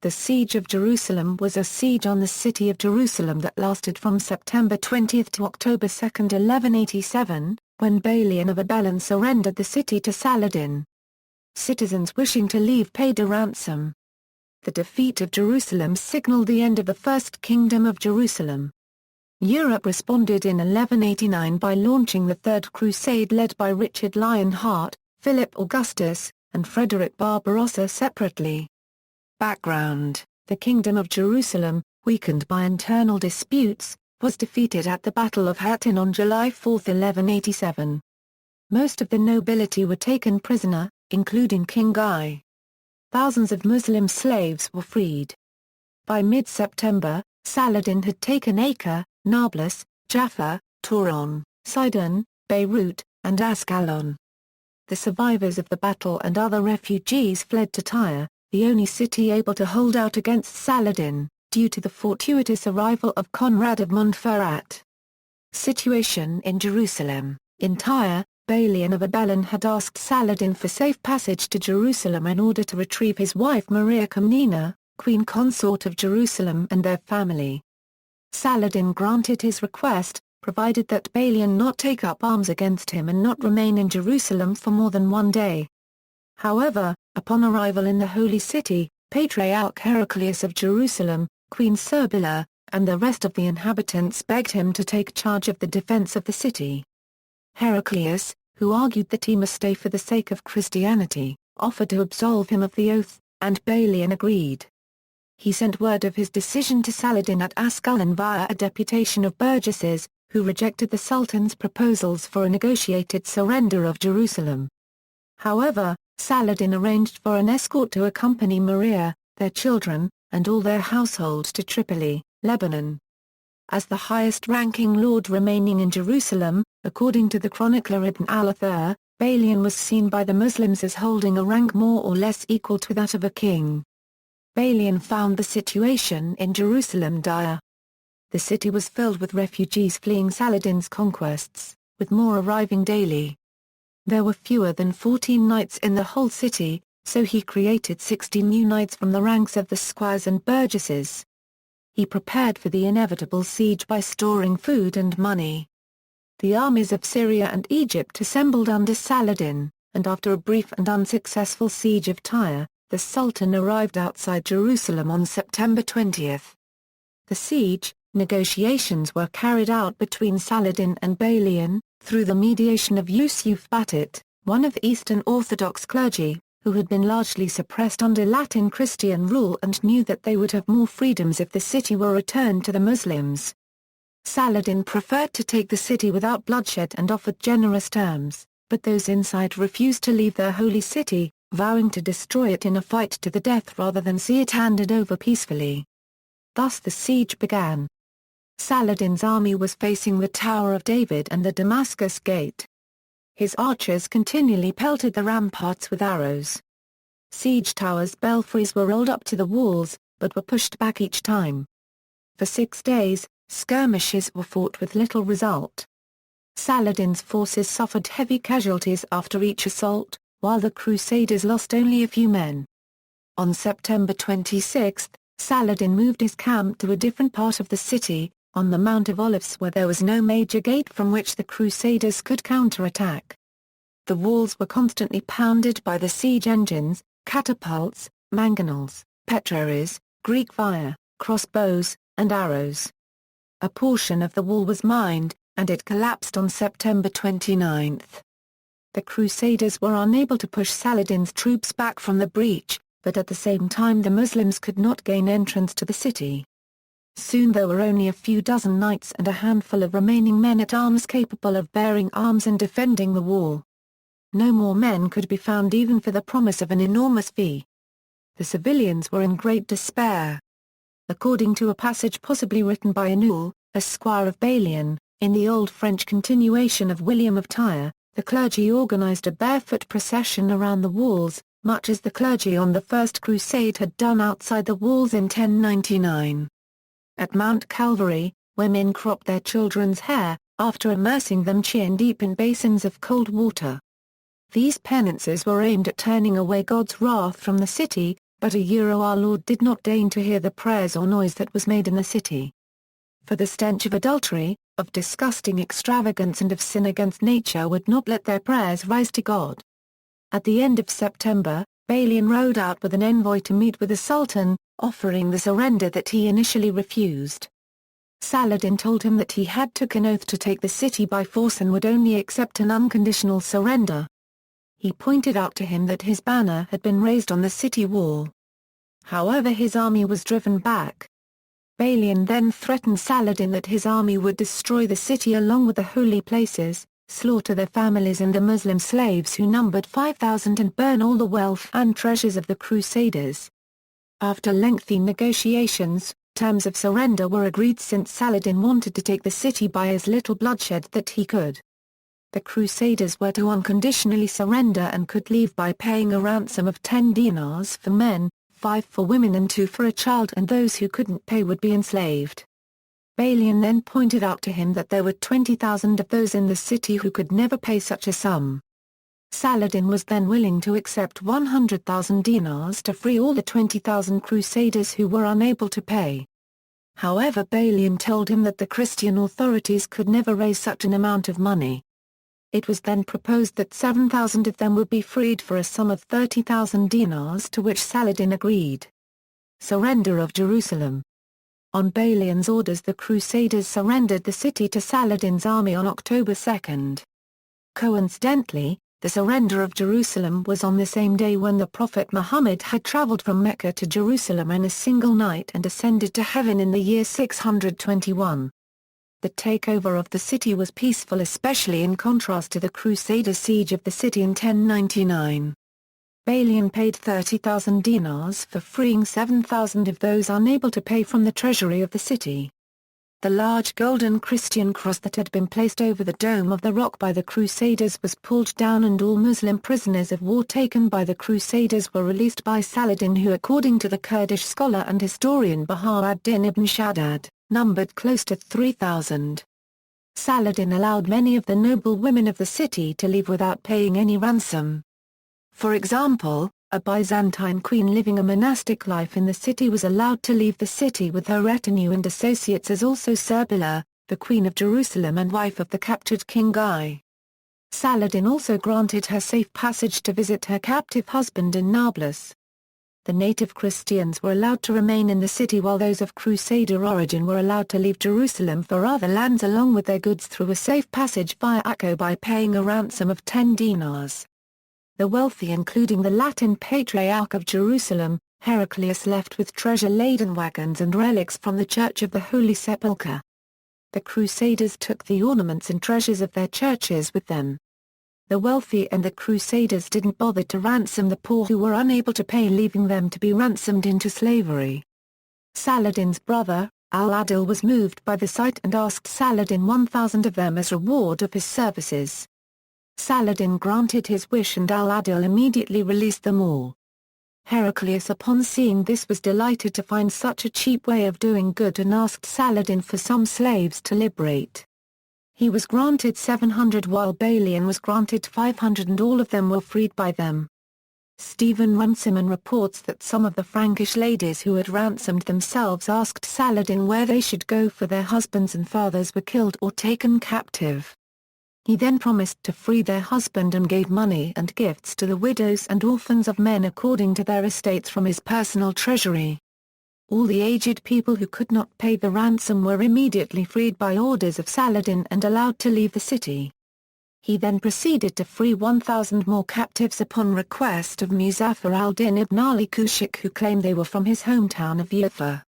The Siege of Jerusalem was a siege on the city of Jerusalem that lasted from September 20 to October 2, 1187, when Balian of Ibelin surrendered the city to Saladin. Citizens wishing to leave paid a ransom. The defeat of Jerusalem signaled the end of the First Kingdom of Jerusalem. Europe responded in 1189 by launching the Third Crusade led by Richard Lionheart, Philip Augustus, and Frederick Barbarossa separately. Background: the Kingdom of Jerusalem, weakened by internal disputes, was defeated at the Battle of Hattin on July 4, 1187. Most of the nobility were taken prisoner, including King Guy. Thousands of Muslim slaves were freed. By mid-September, Saladin had taken Acre, Nablus, Jaffa, Turon, Sidon, Beirut, and Ascalon. The survivors of the battle and other refugees fled to Tyre, the only city able to hold out against Saladin, due to the fortuitous arrival of Conrad of Montferrat. Situation in Jerusalem: in Tyre, Balian of Ibelin had asked Saladin for safe passage to Jerusalem in order to retrieve his wife Maria Komnena, queen consort of Jerusalem, and their family. Saladin granted his request, provided that Balian not take up arms against him and not remain in Jerusalem for more than one day. However, upon arrival in the Holy City, Patriarch Heraclius of Jerusalem, Queen Sibylla, and the rest of the inhabitants begged him to take charge of the defense of the city. Heraclius, who argued that he must stay for the sake of Christianity, offered to absolve him of the oath, and Balian agreed. He sent word of his decision to Saladin at Ascalon via a deputation of burgesses, who rejected the Sultan's proposals for a negotiated surrender of Jerusalem. However, Saladin arranged for an escort to accompany Maria, their children, and all their household to Tripoli, Lebanon. As the highest-ranking lord remaining in Jerusalem, according to the chronicler Ibn al-Athir, Balian was seen by the Muslims as holding a rank more or less equal to that of a king. Balian found the situation in Jerusalem dire. The city was filled with refugees fleeing Saladin's conquests, with more arriving daily. There were fewer than 14 knights in the whole city, so he created 60 new knights from the ranks of the squires and burgesses. He prepared for the inevitable siege by storing food and money. The armies of Syria and Egypt assembled under Saladin, and after a brief and unsuccessful siege of Tyre, the Sultan arrived outside Jerusalem on September 20. The siege, negotiations were carried out between Saladin and Balian, through the mediation of Yusuf Batit, one of the Eastern Orthodox clergy, who had been largely suppressed under Latin Christian rule and knew that they would have more freedoms if the city were returned to the Muslims. Saladin preferred to take the city without bloodshed and offered generous terms, but those inside refused to leave their holy city, vowing to destroy it in a fight to the death rather than see it handed over peacefully. Thus the siege began. Saladin's army was facing the Tower of David and the Damascus Gate. His archers continually pelted the ramparts with arrows. Siege towers' belfries were rolled up to the walls, but were pushed back each time. For 6 days, skirmishes were fought with little result. Saladin's forces suffered heavy casualties after each assault, while the Crusaders lost only a few men. On September 26, Saladin moved his camp to a different part of the city, on the Mount of Olives where there was no major gate from which the Crusaders could counterattack. The walls were constantly pounded by the siege engines, catapults, mangonels, petraries, Greek fire, crossbows, and arrows. A portion of the wall was mined, and it collapsed on September 29. The Crusaders were unable to push Saladin's troops back from the breach, but at the same time the Muslims could not gain entrance to the city. Soon there were only a few dozen knights and a handful of remaining men-at-arms capable of bearing arms and defending the wall. No more men could be found even for the promise of an enormous fee. The civilians were in great despair. According to a passage possibly written by Anul, a squire of Balian, in the Old French continuation of William of Tyre, the clergy organized a barefoot procession around the walls, much as the clergy on the First Crusade had done outside the walls in 1099. At Mount Calvary, women cropped their children's hair, after immersing them chin-deep in basins of cold water. These penances were aimed at turning away God's wrath from the city, But our Lord did not deign to hear the prayers or noise that was made in the city. For the stench of adultery, of disgusting extravagance and of sin against nature would not let their prayers rise to God. At the end of September, Balian rode out with an envoy to meet with the Sultan, offering the surrender that he initially refused. Saladin told him that he had taken an oath to take the city by force and would only accept an unconditional surrender. He pointed out to him that his banner had been raised on the city wall. However, his army was driven back. Balian then threatened Saladin that his army would destroy the city along with the holy places, slaughter their families and the Muslim slaves who numbered 5,000 and burn all the wealth and treasures of the Crusaders. After lengthy negotiations, terms of surrender were agreed since Saladin wanted to take the city by as little bloodshed that he could. The Crusaders were to unconditionally surrender and could leave by paying a ransom of 10 dinars for men, 5 for women and 2 for a child, and those who couldn't pay would be enslaved. Balian then pointed out to him that there were 20,000 of those in the city who could never pay such a sum. Saladin was then willing to accept 100,000 dinars to free all the 20,000 Crusaders who were unable to pay. However, Balian told him that the Christian authorities could never raise such an amount of money. It was then proposed that 7,000 of them would be freed for a sum of 30,000 dinars, to which Saladin agreed. Surrender of Jerusalem. On Balian's orders, the Crusaders surrendered the city to Saladin's army on October 2. Coincidentally, the surrender of Jerusalem was on the same day when the Prophet Muhammad had traveled from Mecca to Jerusalem in a single night and ascended to heaven in the year 621. The takeover of the city was peaceful, especially in contrast to the Crusader siege of the city in 1099. Balian paid 30,000 dinars for freeing 7,000 of those unable to pay from the treasury of the city. The large golden Christian cross that had been placed over the dome of the rock by the Crusaders was pulled down, and all Muslim prisoners of war taken by the Crusaders were released by Saladin, who, according to the Kurdish scholar and historian Bahauddin ibn Shaddad, numbered close to 3,000. Saladin allowed many of the noble women of the city to leave without paying any ransom. For example, a Byzantine queen living a monastic life in the city was allowed to leave the city with her retinue and associates, as also Sibylla, the Queen of Jerusalem and wife of the captured King Guy. Saladin also granted her safe passage to visit her captive husband in Nablus. The native Christians were allowed to remain in the city, while those of Crusader origin were allowed to leave Jerusalem for other lands along with their goods through a safe passage via Akko by paying a ransom of 10 dinars. The wealthy, including the Latin Patriarch of Jerusalem, Heraclius, left with treasure-laden wagons and relics from the Church of the Holy Sepulchre. The Crusaders took the ornaments and treasures of their churches with them. The wealthy and the Crusaders didn't bother to ransom the poor who were unable to pay, leaving them to be ransomed into slavery. Saladin's brother, Al-Adil, was moved by the sight and asked Saladin 1,000 of them as reward of his services. Saladin granted his wish and Al-Adil immediately released them all. Heraclius, upon seeing this, was delighted to find such a cheap way of doing good and asked Saladin for some slaves to liberate. He was granted 700 while Balian was granted 500, and all of them were freed by them. Stephen Runciman reports that some of the Frankish ladies who had ransomed themselves asked Saladin where they should go, for their husbands and fathers were killed or taken captive. He then promised to free their husband and gave money and gifts to the widows and orphans of men according to their estates from his personal treasury. All the aged people who could not pay the ransom were immediately freed by orders of Saladin and allowed to leave the city. He then proceeded to free 1,000 more captives upon request of Muzaffar al-Din ibn Ali Kushik, who claimed they were from his hometown of Yafa.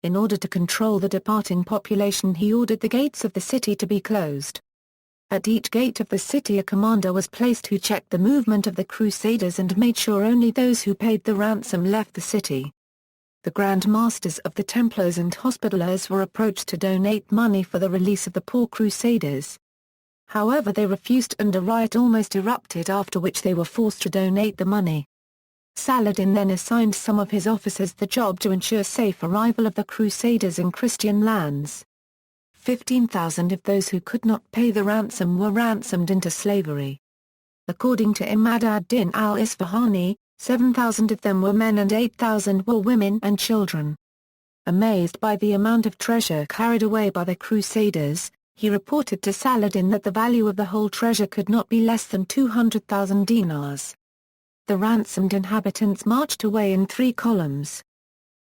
In order to control the departing population, he ordered the gates of the city to be closed. At each gate of the city a commander was placed who checked the movement of the Crusaders and made sure only those who paid the ransom left the city. The Grand Masters of the Templars and Hospitallers were approached to donate money for the release of the poor Crusaders. However, they refused and a riot almost erupted, after which they were forced to donate the money. Saladin then assigned some of his officers the job to ensure safe arrival of the Crusaders in Christian lands. 15,000 of those who could not pay the ransom were ransomed into slavery. According to Imad ad-Din al-Isfahani, 7,000 of them were men and 8,000 were women and children. Amazed by the amount of treasure carried away by the Crusaders, he reported to Saladin that the value of the whole treasure could not be less than 200,000 dinars. The ransomed inhabitants marched away in 3 columns.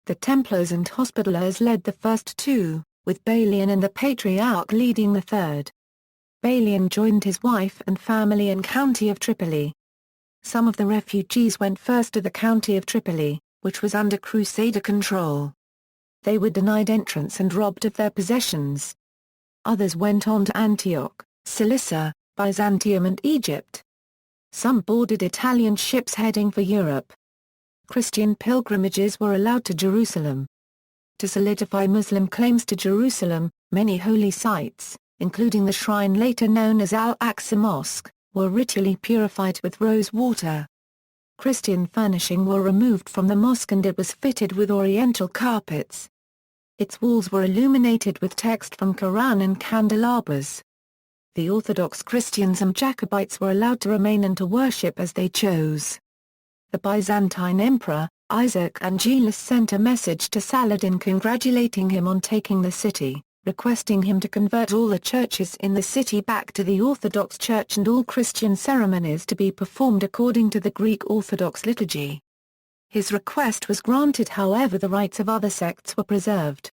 The Templars and Hospitallers led the first 2, with Balian and the Patriarch leading the third. Balian joined his wife and family in County of Tripoli. Some of the refugees went first to the County of Tripoli, which was under Crusader control. They were denied entrance and robbed of their possessions. Others went on to Antioch, Cilicia, Byzantium and Egypt. Some boarded Italian ships heading for Europe. Christian pilgrimages were allowed to Jerusalem. To solidify Muslim claims to Jerusalem, many holy sites, including the shrine later known as Al-Aqsa Mosque, were ritually purified with rose water. Christian furnishing were removed from the mosque and it was fitted with oriental carpets. Its walls were illuminated with text from Quran and candelabras. The Orthodox Christians and Jacobites were allowed to remain and to worship as they chose. The Byzantine Emperor, Isaac Angelus, sent a message to Saladin congratulating him on taking the city, requesting him to convert all the churches in the city back to the Orthodox Church and all Christian ceremonies to be performed according to the Greek Orthodox liturgy. His request was granted, however the rites of other sects were preserved.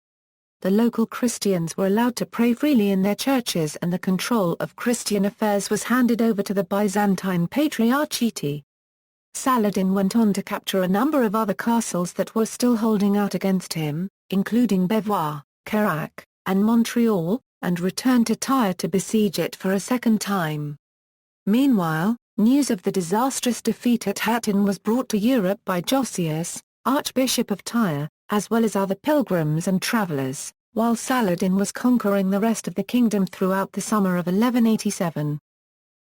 The local Christians were allowed to pray freely in their churches and the control of Christian affairs was handed over to the Byzantine Patriarchate. Saladin went on to capture a number of other castles that were still holding out against him, including Beauvoir, Querrac, and Montreal, and returned to Tyre to besiege it for a second time. Meanwhile, news of the disastrous defeat at Hattin was brought to Europe by Josias, Archbishop of Tyre, as well as other pilgrims and travellers, while Saladin was conquering the rest of the kingdom throughout the summer of 1187.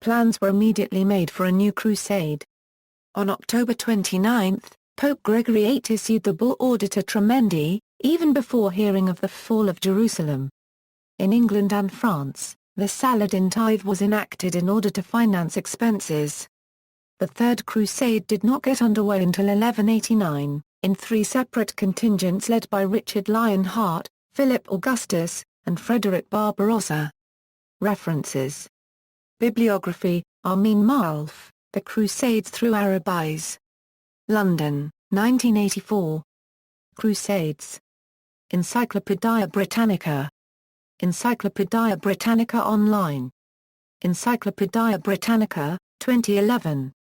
Plans were immediately made for a new crusade. On October 29, Pope Gregory VIII issued the bull Audita Tremendi, even before hearing of the fall of Jerusalem. In England and France, the Saladin tithe was enacted in order to finance expenses. The Third Crusade did not get underway until 1189, in 3 separate contingents led by Richard Lionheart, Philip Augustus, and Frederick Barbarossa. References. Bibliography, Armin Maalf, The Crusades Through Arab Eyes. London, 1984. Crusades. Encyclopædia Britannica. Encyclopædia Britannica Online. Encyclopædia Britannica, 2011.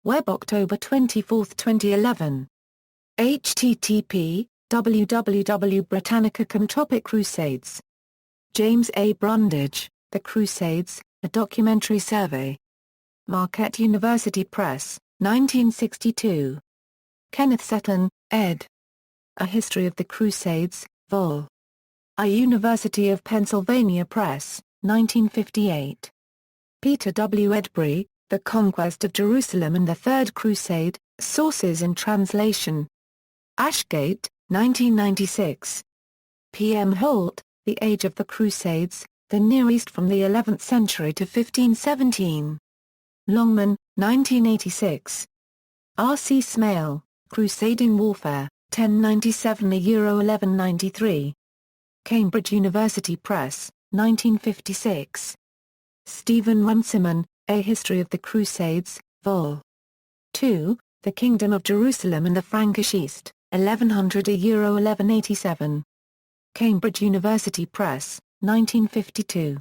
Web October 24, 2011. http://www.britannica.com Topic Crusades. James A. Brundage, The Crusades, A Documentary Survey. Marquette University Press, 1962. Kenneth Seton, ed. A History of the Crusades, Vol. I. University of Pennsylvania Press, 1958. Peter W. Edbury, The Conquest of Jerusalem and the Third Crusade, Sources and Translation. Ashgate, 1996. P. M. Holt, The Age of the Crusades, The Near East from the 11th Century to 1517. Longman, 1986. R. C. Smale, Crusading Warfare, 1097–1193. Cambridge University Press, 1956. Stephen Runciman, A History of the Crusades, Vol. 2, The Kingdom of Jerusalem and the Frankish East, 1100–1187. Cambridge University Press, 1952.